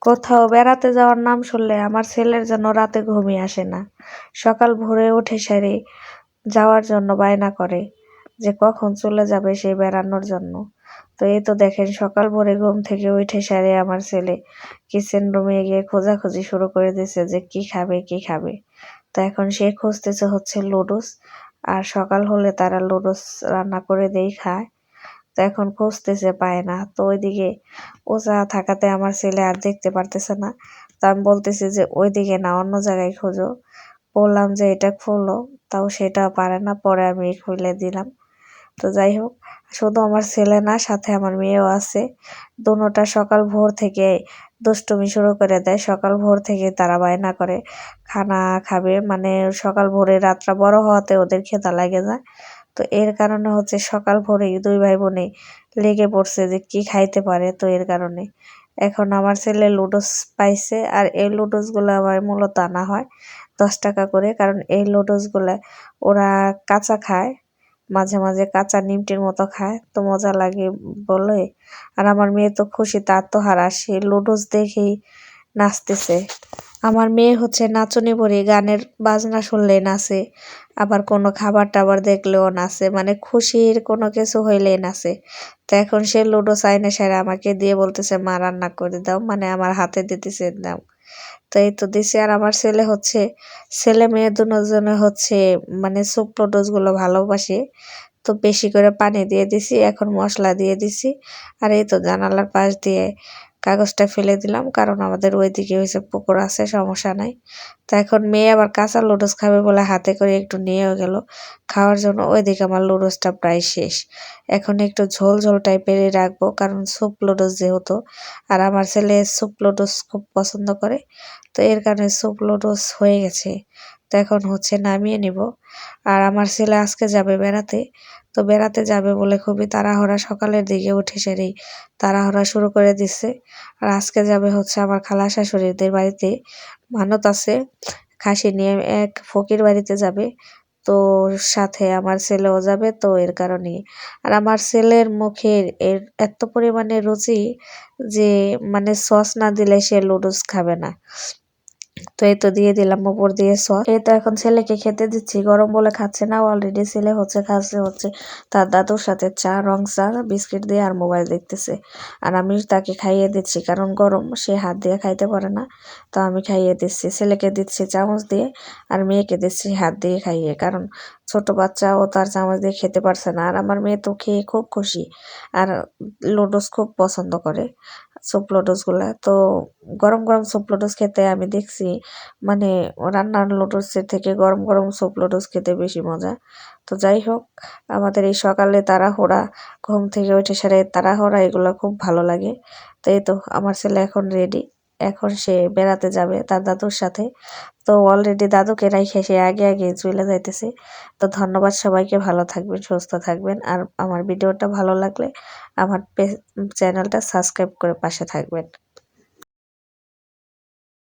কোথাও বেড়াতে যাওয়ার নাম শুনলে আমার ছেলের জন্য রাতে ঘুমই আসে না। সকাল ভোরে উঠে সেরে যাওয়ার জন্য বায়না করে যে কখন চলে যাবে সে বেড়ানোর জন্য। তো এই তো দেখেন সকাল ভোরে ঘুম থেকে উঠে সেরে আমার ছেলে কিচেন রুমে গিয়ে খোঁজাখুঁজি শুরু করে দিয়েছে যে কি খাবে কি খাবে। তো এখন সে খুঁজতেছে হচ্ছে লুডুস, আর সকাল হলে তারা লুডুস রান্না করে দেই খায়। তো এখন খুঁজতেছে পায় না, তো ওইদিকে ওজা থাকাতে আমার ছেলে আর দেখতে পারতেছে না। তো আমি বলতেছি যে ওইদিকে না অন্য জায়গায় খোঁজো, বললাম যে এটা খোলো, তাও সেটা পারে না। পরে আমি খুলে দিলাম। তো যাই হোক, শুধু আমার ছেলে না, সাথে আমার মেয়েও আছে। দোনোটা সকাল ভোর থেকে দুষ্টুমি শুরু করে দেয়। সকাল ভোর থেকে তারা বায়না করে খানা খাবে, মানে সকাল ভোরে রাতটা বড় হওয়াতে ওদের খেতা লাগে যায়। তো এর কারণে হচ্ছে সকাল ভোরেই দুই ভাই বোনে লেগে পড়ছে যে কি খাইতে পারে। তো এর কারণে এখন আমার ছেলে লুডোস পাইছে, আর এই লুডোস গুলো আমার মূলত আনা হয় 10 টাকা করে, কারণ এই লুডোস গুলা ওরা কাঁচা খায়, মাঝে মাঝে কাঁচা নিমটির মতো খায়, তো মজা লাগে বলে। আর আমার মেয়ে তো খুশিতে আত্মহারা, সে লুডোস দেখেই নাচতেছে। আমার মেয়ে হচ্ছে নাচনি পড়ি, গানের বাজনা শুনলেই নাচে, আবার কোনো খাবার টাবার দেখলেও নাচে, মানে খুশির কোনো কিছু হইলেই নাচে। তো এখন সে লুডো চাইনে সেরা আমাকে দিয়ে বলতেছে মা রান্না করে দাও, মানে আমার হাতে দিতেছে দাও। তো এই তো দিছি। আর আমার ছেলে হচ্ছে, ছেলে মেয়ে দুজনে হচ্ছে মানে স্যুপ লুডোস গুলো ভালোবাসে। তো বেশি করে পানি দিয়ে দিছি, এখন মশলা দিয়ে দিছি। আর এই তো জানালার পাশ দিয়ে কাগজটা ফেলে দিলাম, কারণ আমাদের ওইদিকে হয়েছে পুকুর আছে, সমস্যা নাই। তো এখন মেয়ে আবার কাঁচা লুডোস খাবে বলে হাতে করে একটু নিয়েও গেল খাওয়ার জন্য। ওইদিকে আমার লুডোসটা প্রায় শেষ। এখন একটু ঝোল ঝোল টাইপেরই রাখবো, কারণ স্যুপ লুডোস যেহেতু, আর আমার ছেলে স্যুপ লুডোস খুব পছন্দ করে। তো এর কারণে স্যুপ লুডোস হয়ে গেছে। তো এখন হচ্ছে নামিয়ে নিব। আর আমার ছেলে আজকে যাবে বেড়াতে। তো বেড়াতে যাবে বলে খুবই তাড়াহুড়া, সকালের দিকে উঠে সেরেই তাড়াহুড়া শুরু করে দিচ্ছে। আর আজকে যাবে হচ্ছে আমার খালা শাশুড়িদের বাড়িতে, মানত আছে, খাসি নিয়ে এক ফকির বাড়িতে যাবে। তো সাথে আমার ছেলেও যাবে, তো এর কারণে। আর আমার ছেলের মুখের এর এত পরিমাণে রুচি যে মানে সস না দিলে সে লুডুস খাবে না। তো এই তো দিয়ে দিলাম উপর দিয়ে সস। এই তো এখন ছেলেকে খেতে দিচ্ছি, গরম বলে খাচ্ছে না অলরেডি। ছেলে হচ্ছে খাচ্ছে হচ্ছে তার দাদুর সাথে চা, রং চা বিস্কিট দিয়ে, আর মোবাইল দেখতেছে। আর আমি তাকে খাইয়ে দিচ্ছি, কারণ গরম, সে হাত দিয়ে খাইতে পারে না। তো আমি খাইয়ে দিচ্ছি, ছেলেকে দিচ্ছি চামচ দিয়ে, আর মেয়েকে দিচ্ছি হাত দিয়ে খাইয়ে, কারণ ছোট বাচ্চা, ও তার চামচ দিয়ে খেতে পারছে না। আর আমার মেয়ে তো খেয়ে খুব খুশি, আর লুডোস খুব পছন্দ করে, স্যুপ লুডোস গুলা। তো গরম গরম স্যুপ লুডোস খেতে আমি দেখছি, মানে রান্নার লুডোসের থেকে গরম গরম স্যুপ লুডোস খেতে বেশি মজা। তো যাই হোক, আমাদের এই সকালে তাড়াহুড়া, ঘুম থেকে উঠে সারে তাড়াহুড়া, এগুলো খুব ভালো লাগে। তো এই তো আমার ছেলে এখন রেডি, এখন সে বেড়াতে যাবে তার দাদুর সাথে। তো অলরেডি দাদুকে রাইখে সে আগে আগে চলে যাইতেছে। তো ধন্যবাদ সবাইকে, ভালো থাকবেন, সুস্থ থাকবেন। আর আমার ভিডিওটা ভালো লাগলে আমার চ্যানেলটা সাবস্ক্রাইব করে পাশে থাকবেন।